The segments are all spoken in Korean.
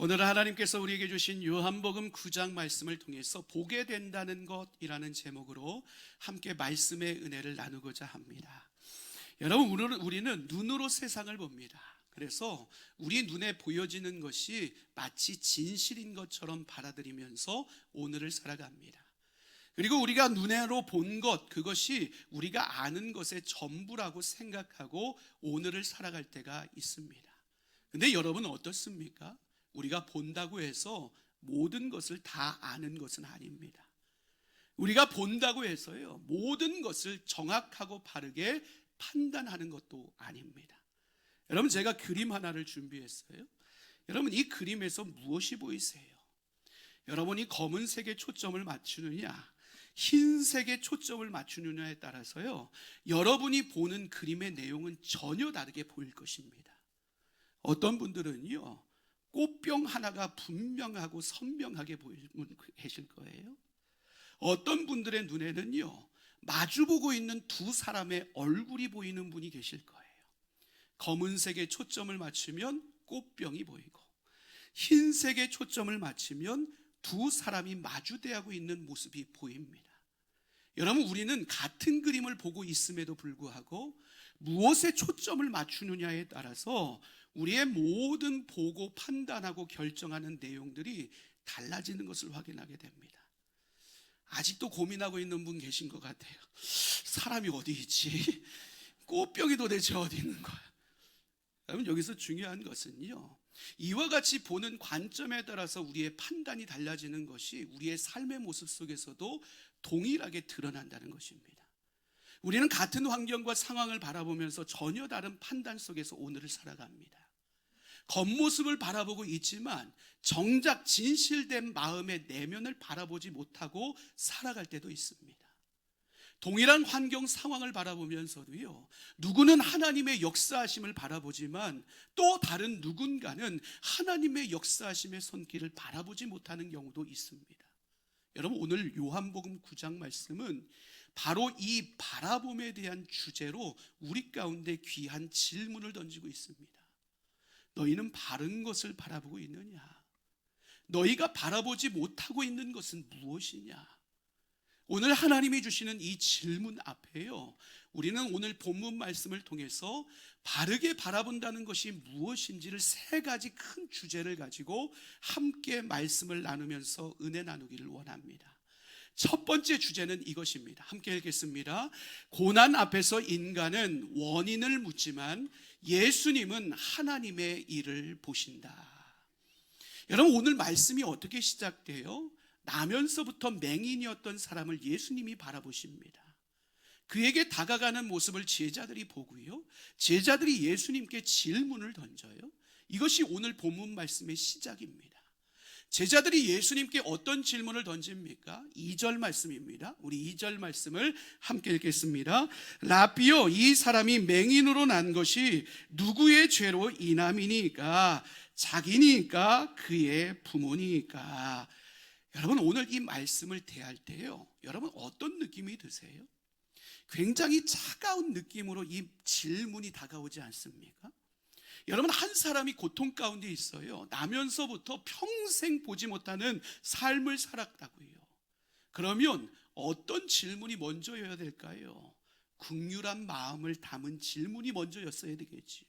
오늘 하나님께서 우리에게 주신 요한복음 9장 말씀을 통해서 보게 된다는 것이라는 제목으로 함께 말씀의 은혜를 나누고자 합니다. 여러분, 우리는 눈으로 세상을 봅니다. 그래서 우리 눈에 보여지는 것이 마치 진실인 것처럼 받아들이면서 오늘을 살아갑니다. 그리고 우리가 눈으로 본 것, 그것이 우리가 아는 것의 전부라고 생각하고 오늘을 살아갈 때가 있습니다. 근데 여러분 어떻습니까? 우리가 본다고 해서 모든 것을 다 아는 것은 아닙니다. 우리가 본다고 해서요, 모든 것을 정확하고 바르게 판단하는 것도 아닙니다. 여러분, 제가 그림 하나를 준비했어요. 여러분, 이 그림에서 무엇이 보이세요? 여러분이 검은색에 초점을 맞추느냐, 흰색에 초점을 맞추느냐에 따라서요, 여러분이 보는 그림의 내용은 전혀 다르게 보일 것입니다. 어떤 분들은요, 꽃병 하나가 분명하고 선명하게 보이는 분 계실 거예요. 어떤 분들의 눈에는요, 마주보고 있는 두 사람의 얼굴이 보이는 분이 계실 거예요. 검은색에 초점을 맞추면 꽃병이 보이고, 흰색에 초점을 맞추면 두 사람이 마주대하고 있는 모습이 보입니다. 여러분, 우리는 같은 그림을 보고 있음에도 불구하고 무엇에 초점을 맞추느냐에 따라서 우리의 모든 보고 판단하고 결정하는 내용들이 달라지는 것을 확인하게 됩니다. 아직도 고민하고 있는 분 계신 것 같아요. 사람이 어디 있지? 꽃병이 도대체 어디 있는 거야? 여러분, 여기서 중요한 것은요, 이와 같이 보는 관점에 따라서 우리의 판단이 달라지는 것이 우리의 삶의 모습 속에서도 동일하게 드러난다는 것입니다. 우리는 같은 환경과 상황을 바라보면서 전혀 다른 판단 속에서 오늘을 살아갑니다. 겉모습을 바라보고 있지만 정작 진실된 마음의 내면을 바라보지 못하고 살아갈 때도 있습니다. 동일한 환경 상황을 바라보면서도요, 누구는 하나님의 역사하심을 바라보지만 또 다른 누군가는 하나님의 역사하심의 손길을 바라보지 못하는 경우도 있습니다. 여러분, 오늘 요한복음 9장 말씀은 바로 이 바라봄에 대한 주제로 우리 가운데 귀한 질문을 던지고 있습니다. 너희는 바른 것을 바라보고 있느냐? 너희가 바라보지 못하고 있는 것은 무엇이냐? 오늘 하나님이 주시는 이 질문 앞에요, 우리는 오늘 본문 말씀을 통해서 바르게 바라본다는 것이 무엇인지를 세 가지 큰 주제를 가지고 함께 말씀을 나누면서 은혜 나누기를 원합니다. 첫 번째 주제는 이것입니다. 함께 읽겠습니다. 고난 앞에서 인간은 원인을 묻지만 예수님은 하나님의 일을 보신다. 여러분, 오늘 말씀이 어떻게 시작돼요? 나면서부터 맹인이었던 사람을 예수님이 바라보십니다. 그에게 다가가는 모습을 제자들이 보고요, 제자들이 예수님께 질문을 던져요. 이것이 오늘 본문 말씀의 시작입니다. 제자들이 예수님께 어떤 질문을 던집니까? 2절 말씀입니다. 우리 2절 말씀을 함께 읽겠습니다. 라비요, 이 사람이 맹인으로 난 것이 누구의 죄로 인함이니까? 자기니까? 그의 부모니까? 여러분, 오늘 이 말씀을 대할 때요, 여러분 어떤 느낌이 드세요? 굉장히 차가운 느낌으로 이 질문이 다가오지 않습니까? 여러분, 한 사람이 고통 가운데 있어요. 나면서부터 평생 보지 못하는 삶을 살았다고요. 그러면 어떤 질문이 먼저여야 될까요? 긍휼한 마음을 담은 질문이 먼저였어야 되겠지요.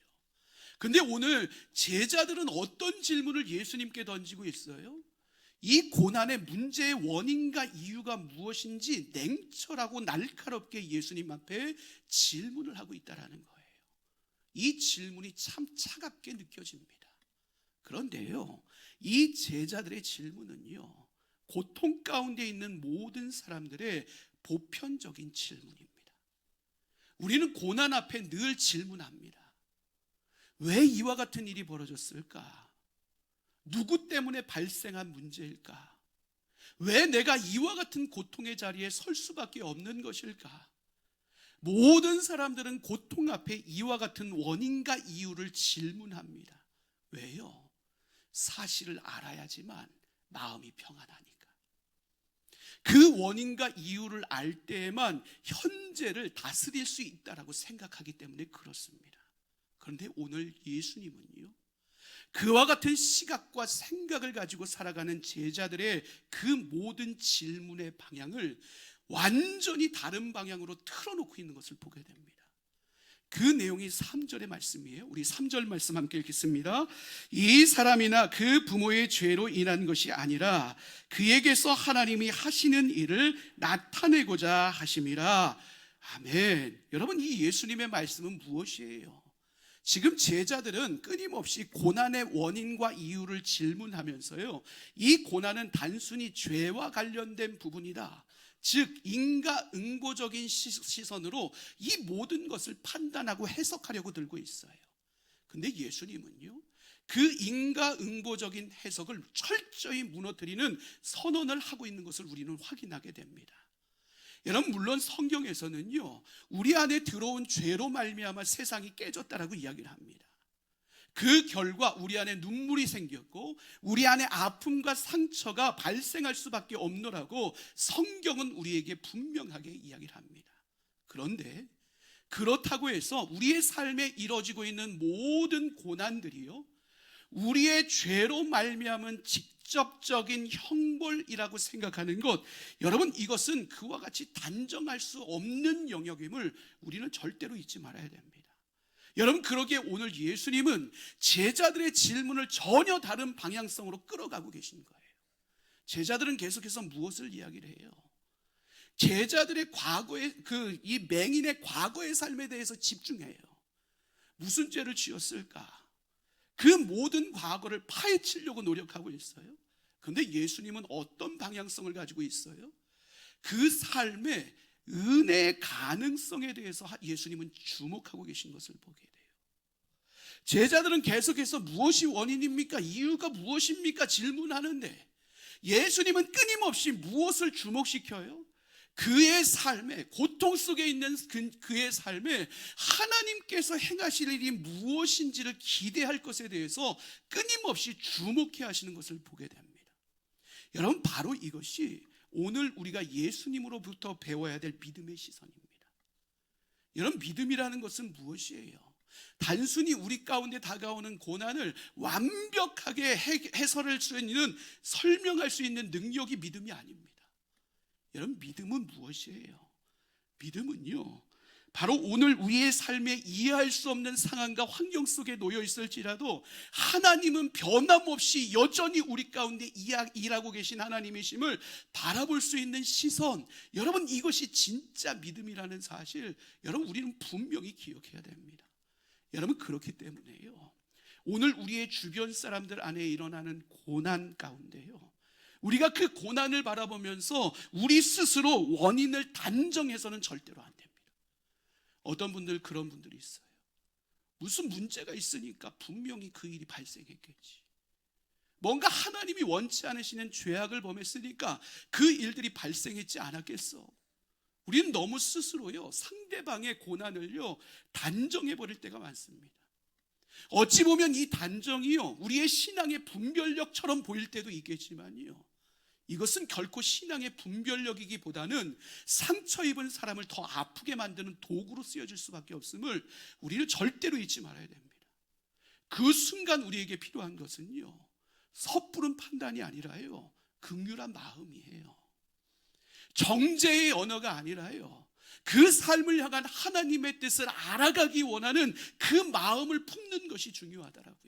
근데 오늘 제자들은 어떤 질문을 예수님께 던지고 있어요? 이 고난의 문제의 원인과 이유가 무엇인지 냉철하고 날카롭게 예수님 앞에 질문을 하고 있다는 거예요. 이 질문이 참 차갑게 느껴집니다. 그런데요, 이 제자들의 질문은요, 고통 가운데 있는 모든 사람들의 보편적인 질문입니다. 우리는 고난 앞에 늘 질문합니다. 왜 이와 같은 일이 벌어졌을까? 누구 때문에 발생한 문제일까? 왜 내가 이와 같은 고통의 자리에 설 수밖에 없는 것일까? 모든 사람들은 고통 앞에 이와 같은 원인과 이유를 질문합니다. 왜요? 사실을 알아야지만 마음이 평안하니까. 그 원인과 이유를 알 때에만 현재를 다스릴 수 있다고 생각하기 때문에 그렇습니다. 그런데 오늘 예수님은요, 그와 같은 시각과 생각을 가지고 살아가는 제자들의 그 모든 질문의 방향을 완전히 다른 방향으로 틀어놓고 있는 것을 보게 됩니다. 그 내용이 3절의 말씀이에요. 우리 3절 말씀 함께 읽겠습니다. 이 사람이나 그 부모의 죄로 인한 것이 아니라 그에게서 하나님이 하시는 일을 나타내고자 하심이라. 아멘. 여러분, 이 예수님의 말씀은 무엇이에요? 지금 제자들은 끊임없이 고난의 원인과 이유를 질문하면서요, 이 고난은 단순히 죄와 관련된 부분이다, 즉 인과응보적인 시선으로 이 모든 것을 판단하고 해석하려고 들고 있어요. 근데 예수님은요, 그 인과응보적인 해석을 철저히 무너뜨리는 선언을 하고 있는 것을 우리는 확인하게 됩니다. 여러분, 물론 성경에서는요, 우리 안에 들어온 죄로 말미암아 세상이 깨졌다라고 이야기를 합니다. 그 결과 우리 안에 눈물이 생겼고 우리 안에 아픔과 상처가 발생할 수밖에 없노라고 성경은 우리에게 분명하게 이야기를 합니다. 그런데 그렇다고 해서 우리의 삶에 이루어지고 있는 모든 고난들이요, 우리의 죄로 말미암은 직접적인 형벌이라고 생각하는 것, 여러분, 이것은 그와 같이 단정할 수 없는 영역임을 우리는 절대로 잊지 말아야 됩니다. 여러분, 그러기에 오늘 예수님은 제자들의 질문을 전혀 다른 방향성으로 끌어가고 계신 거예요. 제자들은 계속해서 무엇을 이야기를 해요? 제자들의 과거의 이 맹인의 과거의 삶에 대해서 집중해요. 무슨 죄를 지었을까? 그 모든 과거를 파헤치려고 노력하고 있어요. 그런데 예수님은 어떤 방향성을 가지고 있어요? 그 삶의 은혜의 가능성에 대해서 예수님은 주목하고 계신 것을 보게 돼요. 제자들은 계속해서 무엇이 원인입니까? 이유가 무엇입니까? 질문하는데 예수님은 끊임없이 무엇을 주목시켜요? 그의 삶에, 고통 속에 있는 그의 삶에 하나님께서 행하실 일이 무엇인지를 기대할 것에 대해서 끊임없이 주목해 하시는 것을 보게 됩니다. 여러분, 바로 이것이 오늘 우리가 예수님으로부터 배워야 될 믿음의 시선입니다. 여러분, 믿음이라는 것은 무엇이에요? 단순히 우리 가운데 다가오는 고난을 완벽하게 해설할 수 있는, 설명할 수 있는 능력이 믿음이 아닙니다. 여러분, 믿음은 무엇이에요? 믿음은요, 바로 오늘 우리의 삶에 이해할 수 없는 상황과 환경 속에 놓여 있을지라도 하나님은 변함없이 여전히 우리 가운데 일하고 계신 하나님이심을 바라볼 수 있는 시선, 여러분, 이것이 진짜 믿음이라는 사실, 여러분, 우리는 분명히 기억해야 됩니다. 여러분, 그렇기 때문에요, 오늘 우리의 주변 사람들 안에 일어나는 고난 가운데요, 우리가 그 고난을 바라보면서 우리 스스로 원인을 단정해서는 절대로 안 됩니다. 어떤 분들, 그런 분들이 있어요. 무슨 문제가 있으니까 분명히 그 일이 발생했겠지. 뭔가 하나님이 원치 않으시는 죄악을 범했으니까 그 일들이 발생했지 않았겠어. 우리는 너무 스스로요, 상대방의 고난을요, 단정해버릴 때가 많습니다. 어찌 보면 이 단정이요, 우리의 신앙의 분별력처럼 보일 때도 있겠지만요, 이것은 결코 신앙의 분별력이기보다는 상처 입은 사람을 더 아프게 만드는 도구로 쓰여질 수밖에 없음을 우리는 절대로 잊지 말아야 됩니다. 그 순간 우리에게 필요한 것은요, 섣부른 판단이 아니라요, 긍휼한 마음이에요. 정죄의 언어가 아니라요, 그 삶을 향한 하나님의 뜻을 알아가기 원하는 그 마음을 품는 것이 중요하더라고요.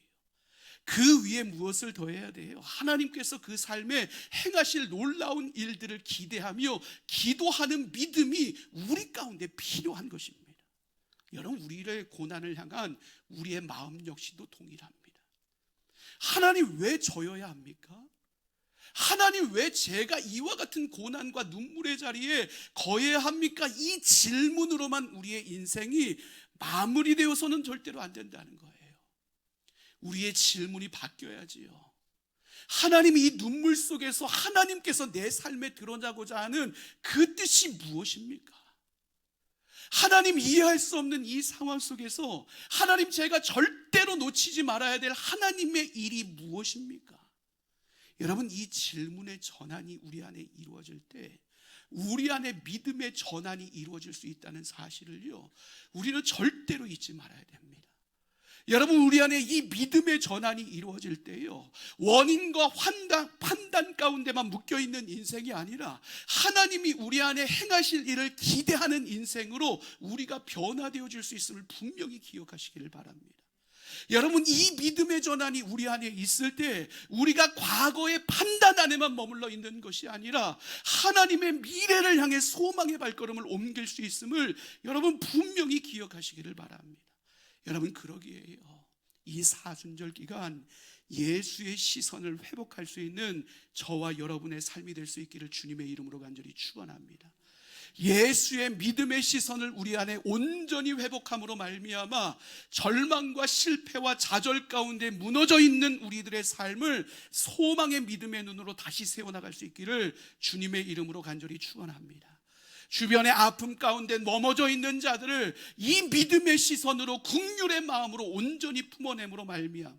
그 위에 무엇을 더해야 돼요? 하나님께서 그 삶에 행하실 놀라운 일들을 기대하며 기도하는 믿음이 우리 가운데 필요한 것입니다. 여러분, 우리의 고난을 향한 우리의 마음 역시도 동일합니다. 하나님, 왜 저여야 합니까? 하나님, 왜 제가 이와 같은 고난과 눈물의 자리에 거해야 합니까? 이 질문으로만 우리의 인생이 마무리되어서는 절대로 안 된다는 거예요. 우리의 질문이 바뀌어야지요. 하나님이 이 눈물 속에서 하나님께서 내 삶에 드러나고자 하는 그 뜻이 무엇입니까? 하나님, 이해할 수 없는 이 상황 속에서 하나님, 제가 절대로 놓치지 말아야 될 하나님의 일이 무엇입니까? 여러분, 이 질문의 전환이 우리 안에 이루어질 때 우리 안에 믿음의 전환이 이루어질 수 있다는 사실을요, 우리는 절대로 잊지 말아야 됩니다. 여러분, 우리 안에 이 믿음의 전환이 이루어질 때요, 원인과 판단 가운데만 묶여있는 인생이 아니라 하나님이 우리 안에 행하실 일을 기대하는 인생으로 우리가 변화되어질 수 있음을 분명히 기억하시기를 바랍니다. 여러분, 이 믿음의 전환이 우리 안에 있을 때 우리가 과거의 판단 안에만 머물러 있는 것이 아니라 하나님의 미래를 향해 소망의 발걸음을 옮길 수 있음을 여러분 분명히 기억하시기를 바랍니다. 여러분, 그러기에요, 이 사순절 기간 예수의 시선을 회복할 수 있는 저와 여러분의 삶이 될 수 있기를 주님의 이름으로 간절히 축원합니다. 예수의 믿음의 시선을 우리 안에 온전히 회복함으로 말미암아 절망과 실패와 좌절 가운데 무너져 있는 우리들의 삶을 소망의 믿음의 눈으로 다시 세워나갈 수 있기를 주님의 이름으로 간절히 축원합니다. 주변의 아픔 가운데 넘어져 있는 자들을 이 믿음의 시선으로 긍휼의 마음으로 온전히 품어냄으로 말미암아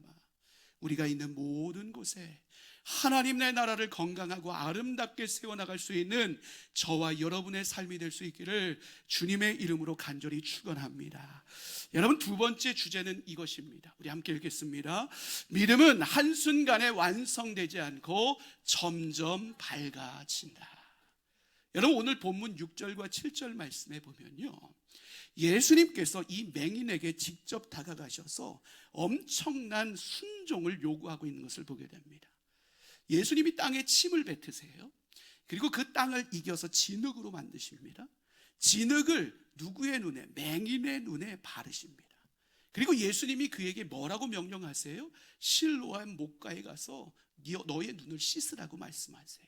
우리가 있는 모든 곳에 하나님의 나라를 건강하고 아름답게 세워나갈 수 있는 저와 여러분의 삶이 될 수 있기를 주님의 이름으로 간절히 축원합니다. 여러분, 두 번째 주제는 이것입니다. 우리 함께 읽겠습니다. 믿음은 한순간에 완성되지 않고 점점 밝아진다. 여러분, 오늘 본문 6절과 7절 말씀에 보면요, 예수님께서 이 맹인에게 직접 다가가셔서 엄청난 순종을 요구하고 있는 것을 보게 됩니다. 예수님이 땅에 침을 뱉으세요. 그리고 그 땅을 이겨서 진흙으로 만드십니다. 진흙을 누구의 눈에? 맹인의 눈에 바르십니다. 그리고 예수님이 그에게 뭐라고 명령하세요? 실로암 목가에 가서 너의 눈을 씻으라고 말씀하세요.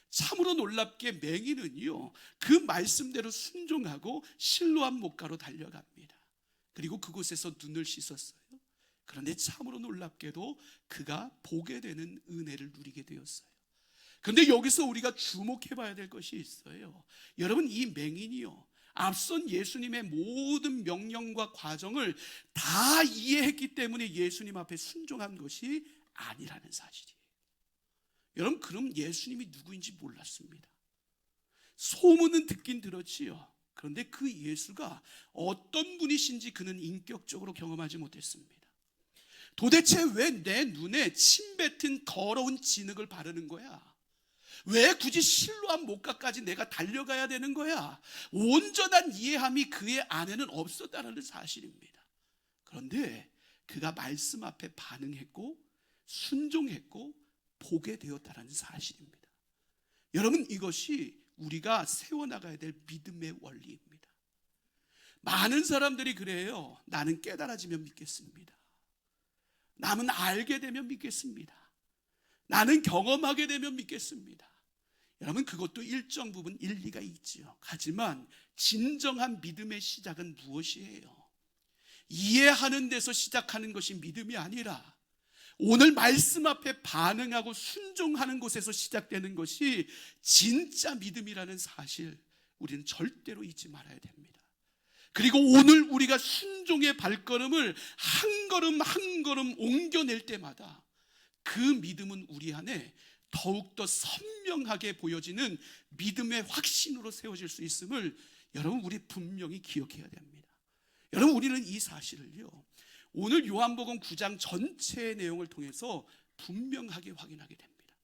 참으로 놀랍게 맹인은요, 그 말씀대로 순종하고 실로암 목가로 달려갑니다. 그리고 그곳에서 눈을 씻었어요. 그런데 참으로 놀랍게도 그가 보게 되는 은혜를 누리게 되었어요. 그런데 여기서 우리가 주목해 봐야 될 것이 있어요. 여러분, 이 맹인이요, 앞선 예수님의 모든 명령과 과정을 다 이해했기 때문에 예수님 앞에 순종한 것이 아니라는 사실이에요. 여러분, 그럼 예수님이 누구인지 몰랐습니다. 소문은 듣긴 들었지요. 그런데 그 예수가 어떤 분이신지 그는 인격적으로 경험하지 못했습니다. 도대체 왜 내 눈에 침 뱉은 더러운 진흙을 바르는 거야? 왜 굳이 실로암 목가까지 내가 달려가야 되는 거야? 온전한 이해함이 그의 안에는 없었다는 사실입니다. 그런데 그가 말씀 앞에 반응했고 순종했고 보게 되었다는 사실입니다. 여러분, 이것이 우리가 세워나가야 될 믿음의 원리입니다. 많은 사람들이 그래요. 나는 깨달아지면 믿겠습니다. 나는 알게 되면 믿겠습니다. 나는 경험하게 되면 믿겠습니다. 여러분, 그것도 일정 부분 일리가 있지요. 하지만 진정한 믿음의 시작은 무엇이에요? 이해하는 데서 시작하는 것이 믿음이 아니라 오늘 말씀 앞에 반응하고 순종하는 곳에서 시작되는 것이 진짜 믿음이라는 사실, 우리는 절대로 잊지 말아야 됩니다. 그리고 오늘 우리가 순종의 발걸음을 한 걸음 한 걸음 옮겨낼 때마다 그 믿음은 우리 안에 더욱더 선명하게 보여지는 믿음의 확신으로 세워질 수 있음을 여러분, 우리 분명히 기억해야 됩니다. 여러분, 우리는 이 사실을요, 오늘 요한복음 9장 전체의 내용을 통해서 분명하게 확인하게 됩니다.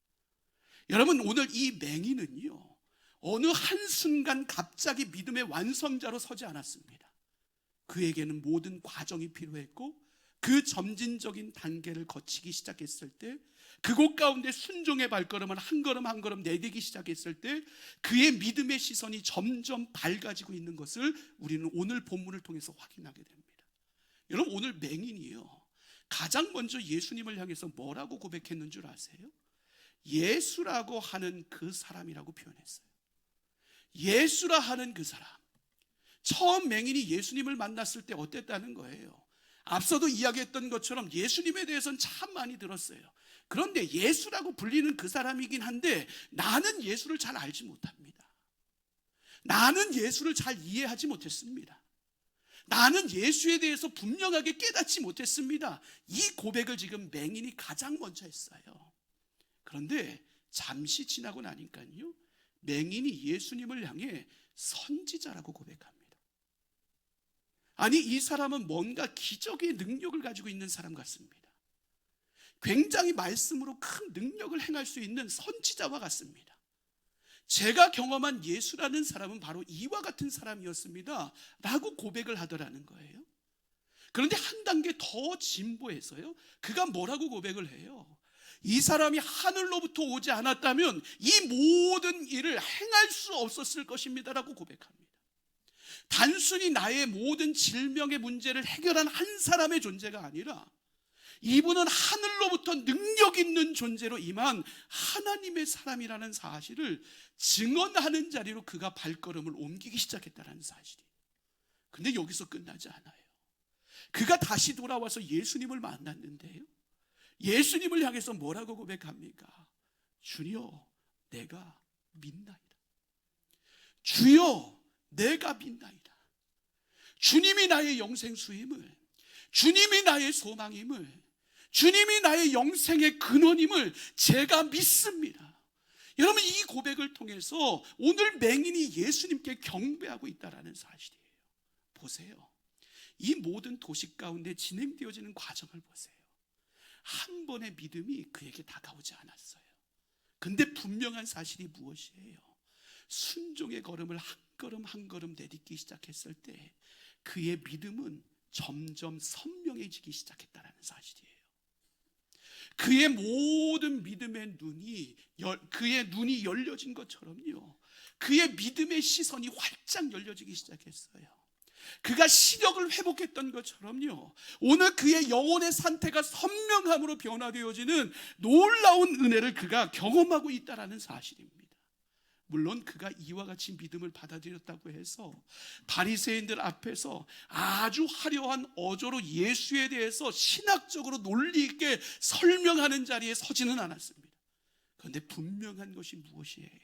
여러분, 오늘 이 맹인은요, 어느 한순간 갑자기 믿음의 완성자로 서지 않았습니다. 그에게는 모든 과정이 필요했고 그 점진적인 단계를 거치기 시작했을 때, 그곳 가운데 순종의 발걸음을 한 걸음 한 걸음 내딛기 시작했을 때 그의 믿음의 시선이 점점 밝아지고 있는 것을 우리는 오늘 본문을 통해서 확인하게 됩니다. 여러분, 오늘 맹인이요, 가장 먼저 예수님을 향해서 뭐라고 고백했는 줄 아세요? 예수라고 하는 그 사람이라고 표현했어요. 예수라 하는 그 사람. 처음 맹인이 예수님을 만났을 때 어땠다는 거예요? 앞서도 이야기했던 것처럼 예수님에 대해서는 참 많이 들었어요. 그런데 예수라고 불리는 그 사람이긴 한데 나는 예수를 잘 알지 못합니다. 나는 예수를 잘 이해하지 못했습니다. 나는 예수에 대해서 분명하게 깨닫지 못했습니다. 이 고백을 지금 맹인이 가장 먼저 했어요. 그런데 잠시 지나고 나니까요, 맹인이 예수님을 향해 선지자라고 고백합니다. 아니, 이 사람은 뭔가 기적의 능력을 가지고 있는 사람 같습니다. 굉장히 말씀으로 큰 능력을 행할 수 있는 선지자와 같습니다. 제가 경험한 예수라는 사람은 바로 이와 같은 사람이었습니다 라고 고백을 하더라는 거예요. 그런데 한 단계 더 진보해서요, 그가 뭐라고 고백을 해요? 이 사람이 하늘로부터 오지 않았다면 이 모든 일을 행할 수 없었을 것입니다 라고 고백합니다. 단순히 나의 모든 질병의 문제를 해결한 한 사람의 존재가 아니라 이분은 하늘로부터 능력 있는 존재로 임한 하나님의 사람이라는 사실을 증언하는 자리로 그가 발걸음을 옮기기 시작했다는 사실이에요. 근데 여기서 끝나지 않아요. 그가 다시 돌아와서 예수님을 만났는데요, 예수님을 향해서 뭐라고 고백합니까? 주여, 내가 믿나이다. 주여, 내가 믿나이다. 주님이 나의 영생수임을, 주님이 나의 소망임을, 주님이 나의 영생의 근원임을 제가 믿습니다. 여러분, 이 고백을 통해서 오늘 맹인이 예수님께 경배하고 있다는 사실이에요. 보세요. 이 모든 도식 가운데 진행되어지는 과정을 보세요. 한 번의 믿음이 그에게 다가오지 않았어요. 근데 분명한 사실이 무엇이에요? 순종의 걸음을 한 걸음 한 걸음 내딛기 시작했을 때 그의 믿음은 점점 선명해지기 시작했다는 사실이에요. 그의 모든 믿음의 그의 눈이 열려진 것처럼요, 그의 믿음의 시선이 활짝 열려지기 시작했어요. 그가 시력을 회복했던 것처럼요, 오늘 그의 영혼의 상태가 선명함으로 변화되어지는 놀라운 은혜를 그가 경험하고 있다는 사실입니다. 물론 그가 이와 같이 믿음을 받아들였다고 해서 바리새인들 앞에서 아주 화려한 어조로 예수에 대해서 신학적으로 논리 있게 설명하는 자리에 서지는 않았습니다. 그런데 분명한 것이 무엇이에요?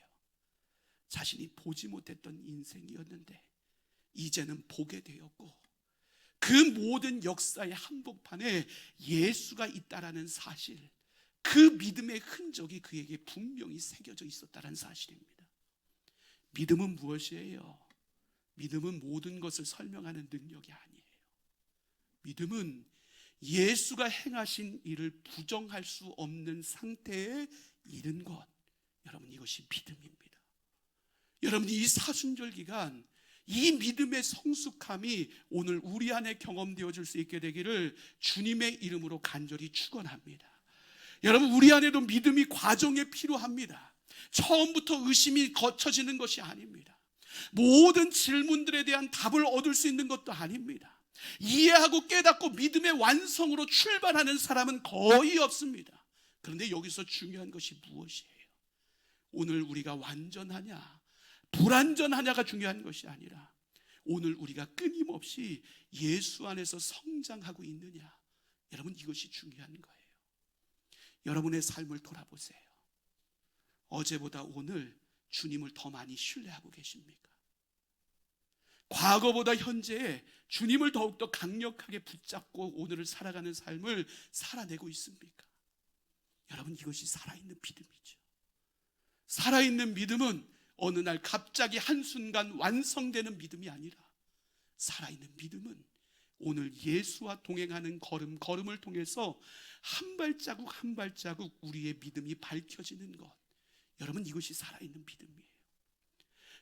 자신이 보지 못했던 인생이었는데 이제는 보게 되었고, 그 모든 역사의 한복판에 예수가 있다라는 사실, 그 믿음의 흔적이 그에게 분명히 새겨져 있었다는 사실입니다. 믿음은 무엇이에요? 믿음은 모든 것을 설명하는 능력이 아니에요. 믿음은 예수가 행하신 일을 부정할 수 없는 상태에 이른 것, 여러분, 이것이 믿음입니다. 여러분, 이 사순절 기간 이 믿음의 성숙함이 오늘 우리 안에 경험되어질 수 있게 되기를 주님의 이름으로 간절히 축원합니다. 여러분, 우리 안에도 믿음이 과정에 필요합니다. 처음부터 의심이 거쳐지는 것이 아닙니다. 모든 질문들에 대한 답을 얻을 수 있는 것도 아닙니다. 이해하고 깨닫고 믿음의 완성으로 출발하는 사람은 거의 없습니다. 그런데 여기서 중요한 것이 무엇이에요? 오늘 우리가 완전하냐 불완전하냐가 중요한 것이 아니라 오늘 우리가 끊임없이 예수 안에서 성장하고 있느냐, 여러분, 이것이 중요한 거예요. 여러분의 삶을 돌아보세요. 어제보다 오늘 주님을 더 많이 신뢰하고 계십니까? 과거보다 현재에 주님을 더욱더 강력하게 붙잡고 오늘을 살아가는 삶을 살아내고 있습니까? 여러분, 이것이 살아있는 믿음이죠. 살아있는 믿음은 어느 날 갑자기 한순간 완성되는 믿음이 아니라, 살아있는 믿음은 오늘 예수와 동행하는 걸음을 통해서 한 발자국 한 발자국 우리의 믿음이 밝혀지는 것, 여러분, 이것이 살아있는 믿음이에요.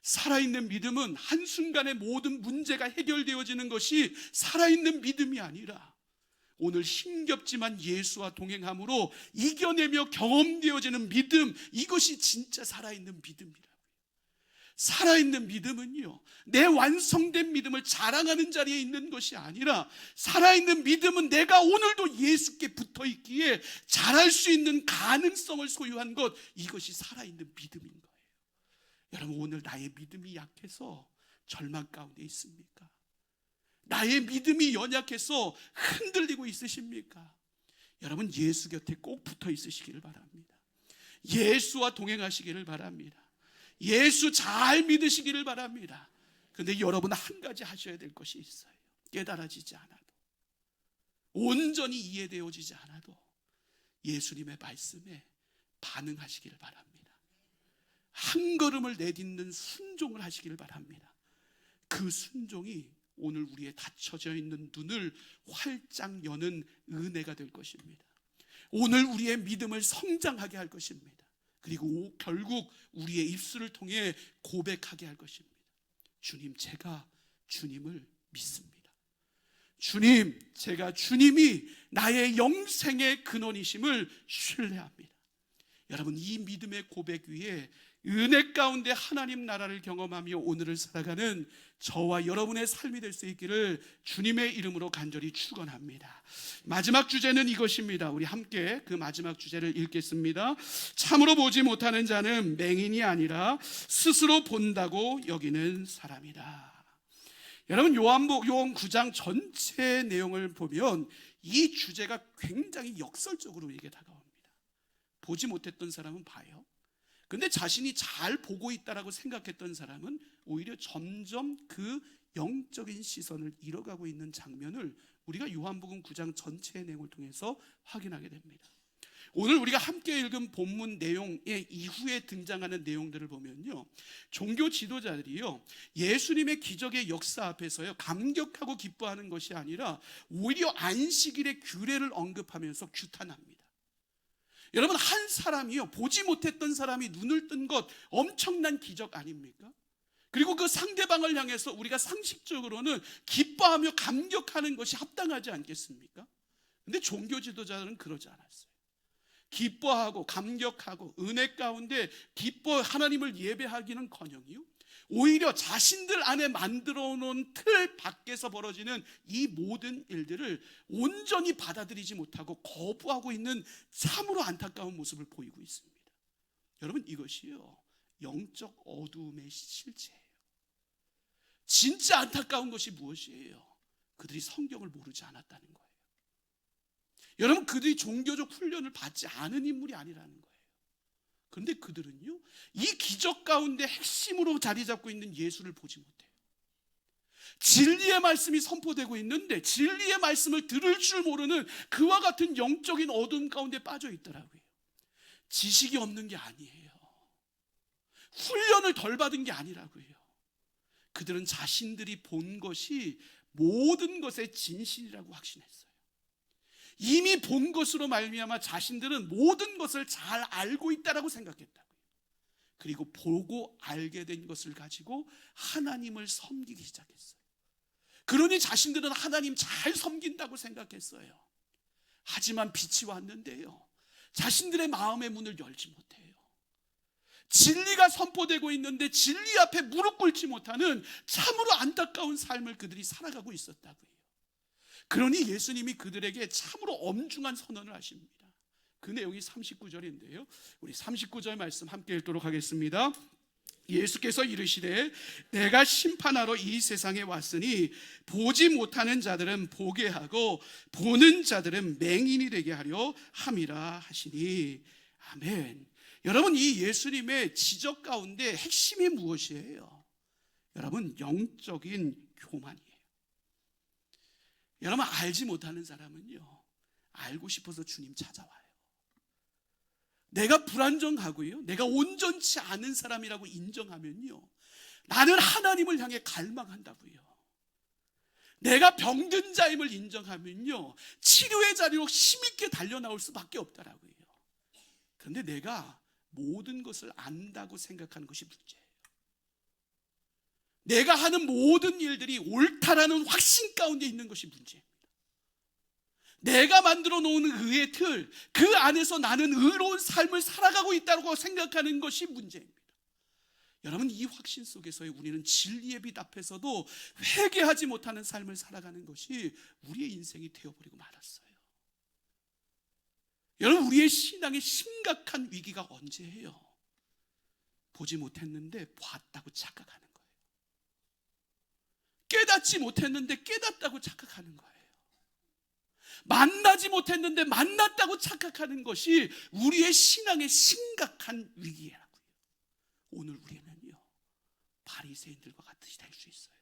살아있는 믿음은 한순간에 모든 문제가 해결되어지는 것이 살아있는 믿음이 아니라 오늘 힘겹지만 예수와 동행함으로 이겨내며 경험되어지는 믿음, 이것이 진짜 살아있는 믿음이라고요. 살아있는 믿음은요, 내 완성된 믿음을 자랑하는 자리에 있는 것이 아니라, 살아있는 믿음은 내가 오늘도 예수께 붙어있기에 잘할 수 있는 가능성을 소유한 것, 이것이 살아있는 믿음인 거예요. 여러분, 오늘 나의 믿음이 약해서 절망 가운데 있습니까? 나의 믿음이 연약해서 흔들리고 있으십니까? 여러분, 예수 곁에 꼭 붙어 있으시기를 바랍니다. 예수와 동행하시기를 바랍니다. 예수 잘 믿으시기를 바랍니다. 그런데 여러분, 한 가지 하셔야 될 것이 있어요. 깨달아지지 않아도, 온전히 이해되어지지 않아도 예수님의 말씀에 반응하시기를 바랍니다. 한 걸음을 내딛는 순종을 하시기를 바랍니다. 그 순종이 오늘 우리의 닫혀져 있는 눈을 활짝 여는 은혜가 될 것입니다. 오늘 우리의 믿음을 성장하게 할 것입니다. 그리고 결국 우리의 입술을 통해 고백하게 할 것입니다. 주님, 제가 주님을 믿습니다. 주님, 제가 주님이 나의 영생의 근원이심을 신뢰합니다. 여러분, 이 믿음의 고백 위에 은혜 가운데 하나님 나라를 경험하며 오늘을 살아가는 저와 여러분의 삶이 될 수 있기를 주님의 이름으로 간절히 축원합니다. 마지막 주제는 이것입니다. 우리 함께 그 마지막 주제를 읽겠습니다. 참으로 보지 못하는 자는 맹인이 아니라 스스로 본다고 여기는 사람이다. 여러분, 요한 9장 전체 내용을 보면 이 주제가 굉장히 역설적으로 우리에게 다가옵니다. 보지 못했던 사람은 봐요. 근데 자신이 잘 보고 있다라고 생각했던 사람은 오히려 점점 그 영적인 시선을 잃어가고 있는 장면을 우리가 요한복음 9장 전체의 내용을 통해서 확인하게 됩니다. 오늘 우리가 함께 읽은 본문 내용의 이후에 등장하는 내용들을 보면요, 종교 지도자들이요, 예수님의 기적의 역사 앞에서요 감격하고 기뻐하는 것이 아니라 오히려 안식일의 규례를 언급하면서 규탄합니다. 여러분, 한 사람이요, 보지 못했던 사람이 눈을 뜬 것 엄청난 기적 아닙니까? 그리고 그 상대방을 향해서 우리가 상식적으로는 기뻐하며 감격하는 것이 합당하지 않겠습니까? 근데 종교 지도자들은 그러지 않았어요. 기뻐하고 감격하고 은혜 가운데 기뻐 하나님을 예배하기는커녕이요, 오히려 자신들 안에 만들어 놓은 틀 밖에서 벌어지는 이 모든 일들을 온전히 받아들이지 못하고 거부하고 있는 참으로 안타까운 모습을 보이고 있습니다. 여러분, 이것이요 영적 어두움의 실체예요. 진짜 안타까운 것이 무엇이에요? 그들이 성경을 모르지 않았다는 거예요. 여러분, 그들이 종교적 훈련을 받지 않은 인물이 아니라는 거예요. 그런데 그들은요, 이 기적 가운데 핵심으로 자리 잡고 있는 예수를 보지 못해요. 진리의 말씀이 선포되고 있는데 진리의 말씀을 들을 줄 모르는 그와 같은 영적인 어둠 가운데 빠져 있더라고요. 지식이 없는 게 아니에요. 훈련을 덜 받은 게 아니라고요. 그들은 자신들이 본 것이 모든 것의 진실이라고 확신했어요. 이미 본 것으로 말미암아 자신들은 모든 것을 잘 알고 있다라고 생각했다고요. 그리고 보고 알게 된 것을 가지고 하나님을 섬기기 시작했어요. 그러니 자신들은 하나님 잘 섬긴다고 생각했어요. 하지만 빛이 왔는데요, 자신들의 마음의 문을 열지 못해요. 진리가 선포되고 있는데 진리 앞에 무릎 꿇지 못하는 참으로 안타까운 삶을 그들이 살아가고 있었다고요. 그러니 예수님이 그들에게 참으로 엄중한 선언을 하십니다. 그 내용이 39절인데요 우리 39절 말씀 함께 읽도록 하겠습니다. 예수께서 이르시되 내가 심판하러 이 세상에 왔으니 보지 못하는 자들은 보게 하고 보는 자들은 맹인이 되게 하려 함이라 하시니. 아멘. 여러분, 이 예수님의 지적 가운데 핵심이 무엇이에요? 여러분, 영적인 교만이에요. 여러분, 알지 못하는 사람은요, 알고 싶어서 주님 찾아와요. 내가 불안정하고요, 내가 온전치 않은 사람이라고 인정하면요, 나는 하나님을 향해 갈망한다고요. 내가 병든 자임을 인정하면요, 치료의 자리로 힘있게 달려나올 수밖에 없다라고요. 그런데 내가 모든 것을 안다고 생각하는 것이 문제예요. 내가 하는 모든 일들이 옳다라는 확신 가운데 있는 것이 문제입니다. 내가 만들어 놓은 의의 틀, 그 안에서 나는 의로운 삶을 살아가고 있다고 생각하는 것이 문제입니다. 여러분, 이 확신 속에서 우리는 진리의 빛 앞에서도 회개하지 못하는 삶을 살아가는 것이 우리의 인생이 되어버리고 말았어요. 여러분, 우리의 신앙의 심각한 위기가 언제예요? 보지 못했는데 봤다고 착각하는 거예요. 깨닫지 못했는데 깨닫다고 착각하는 거예요. 만나지 못했는데 만났다고 착각하는 것이 우리의 신앙의 심각한 위기라고요. 오늘 우리는요, 바리새인들과 같이 될 수 있어요.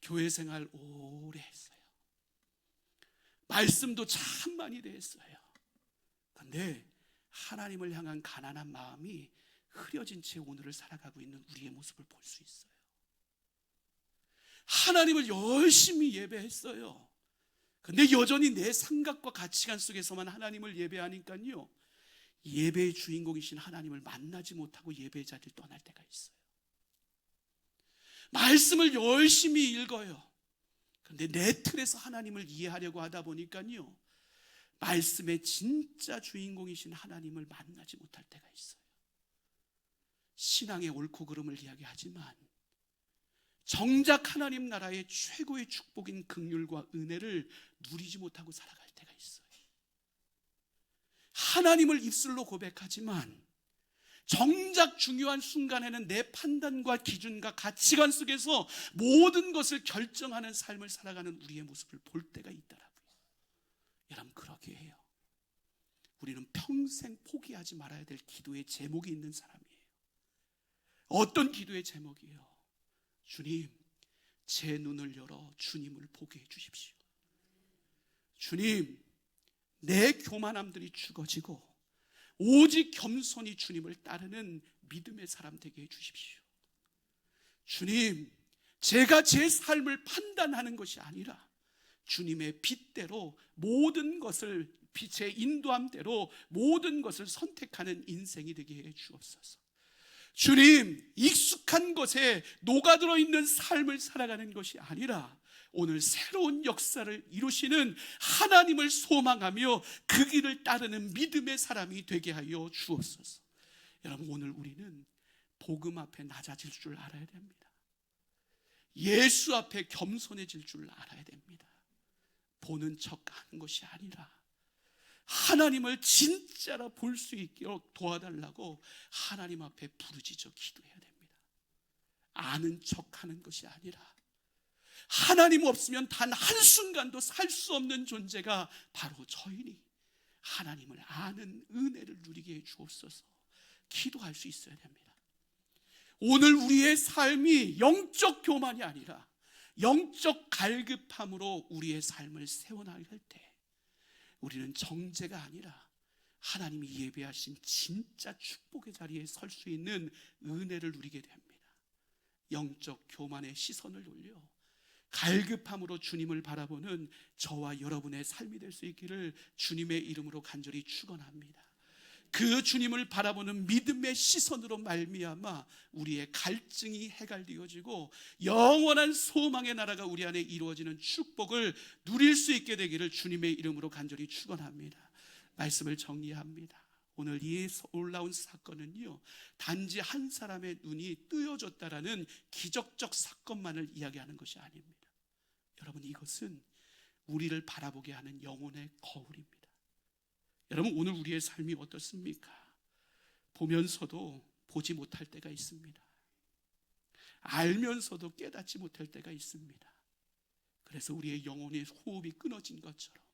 교회 생활 오래 했어요. 말씀도 참 많이 했어요. 그런데 하나님을 향한 가난한 마음이 흐려진 채 오늘을 살아가고 있는 우리의 모습을 볼 수 있어요. 하나님을 열심히 예배했어요. 근데 여전히 내 생각과 가치관 속에서만 하나님을 예배하니까요, 예배의 주인공이신 하나님을 만나지 못하고 예배의 자리를 떠날 때가 있어요. 말씀을 열심히 읽어요. 그런데 내 틀에서 하나님을 이해하려고 하다 보니까요, 말씀의 진짜 주인공이신 하나님을 만나지 못할 때가 있어요. 신앙의 옳고 그름을 이야기하지만 정작 하나님 나라의 최고의 축복인 긍휼과 은혜를 누리지 못하고 살아갈 때가 있어요. 하나님을 입술로 고백하지만 정작 중요한 순간에는 내 판단과 기준과 가치관 속에서 모든 것을 결정하는 삶을 살아가는 우리의 모습을 볼 때가 있더라고요. 여러분, 그러게 해요. 우리는 평생 포기하지 말아야 될 기도의 제목이 있는 사람이에요. 어떤 기도의 제목이에요? 주님, 제 눈을 열어 주님을 보게 해 주십시오. 주님, 내 교만함들이 죽어지고 오직 겸손히 주님을 따르는 믿음의 사람 되게 해 주십시오. 주님, 제가 제 삶을 판단하는 것이 아니라 주님의 빛대로 모든 것을, 빛의 인도함대로 모든 것을 선택하는 인생이 되게 해 주옵소서. 주님, 익숙한 것에 녹아들어 있는 삶을 살아가는 것이 아니라 오늘 새로운 역사를 이루시는 하나님을 소망하며 그 길을 따르는 믿음의 사람이 되게 하여 주옵소서. 여러분, 오늘 우리는 복음 앞에 낮아질 줄 알아야 됩니다. 예수 앞에 겸손해질 줄 알아야 됩니다. 보는 척하는 것이 아니라 하나님을 진짜로 볼 수 있도록 도와달라고 하나님 앞에 부르짖어 기도해야 됩니다. 아는 척하는 것이 아니라 하나님 없으면 단 한순간도 살 수 없는 존재가 바로 저희니 하나님을 아는 은혜를 누리게 해 주옵소서. 기도할 수 있어야 됩니다. 오늘 우리의 삶이 영적 교만이 아니라 영적 갈급함으로 우리의 삶을 세워나갈 때 우리는 정죄가 아니라 하나님이 예배하신 진짜 축복의 자리에 설 수 있는 은혜를 누리게 됩니다. 영적 교만의 시선을 돌려 갈급함으로 주님을 바라보는 저와 여러분의 삶이 될 수 있기를 주님의 이름으로 간절히 축원합니다. 그 주님을 바라보는 믿음의 시선으로 말미암아 우리의 갈증이 해갈되어지고 영원한 소망의 나라가 우리 안에 이루어지는 축복을 누릴 수 있게 되기를 주님의 이름으로 간절히 축원합니다. 말씀을 정리합니다. 오늘 이 올라온 사건은요, 단지 한 사람의 눈이 뜨여졌다라는 기적적 사건만을 이야기하는 것이 아닙니다. 여러분, 이것은 우리를 바라보게 하는 영혼의 거울입니다. 여러분, 오늘 우리의 삶이 어떻습니까? 보면서도 보지 못할 때가 있습니다. 알면서도 깨닫지 못할 때가 있습니다. 그래서 우리의 영혼의 호흡이 끊어진 것처럼,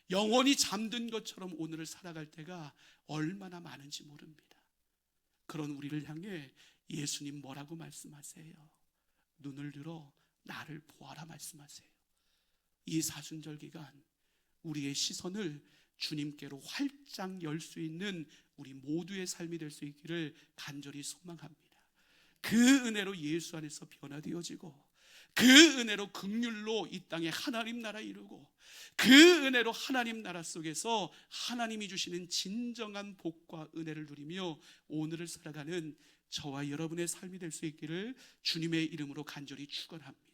영혼이 잠든 것처럼 오늘을 살아갈 때가 얼마나 많은지 모릅니다. 그런 우리를 향해 예수님 뭐라고 말씀하세요? 눈을 들어 나를 보아라 말씀하세요. 이 사순절 기간 우리의 시선을 주님께로 활짝 열 수 있는 우리 모두의 삶이 될 수 있기를 간절히 소망합니다. 그 은혜로 예수 안에서 변화되어지고 그 은혜로 긍휼로 이 땅에 하나님 나라 이루고 그 은혜로 하나님 나라 속에서 하나님이 주시는 진정한 복과 은혜를 누리며 오늘을 살아가는 저와 여러분의 삶이 될 수 있기를 주님의 이름으로 간절히 축원합니다.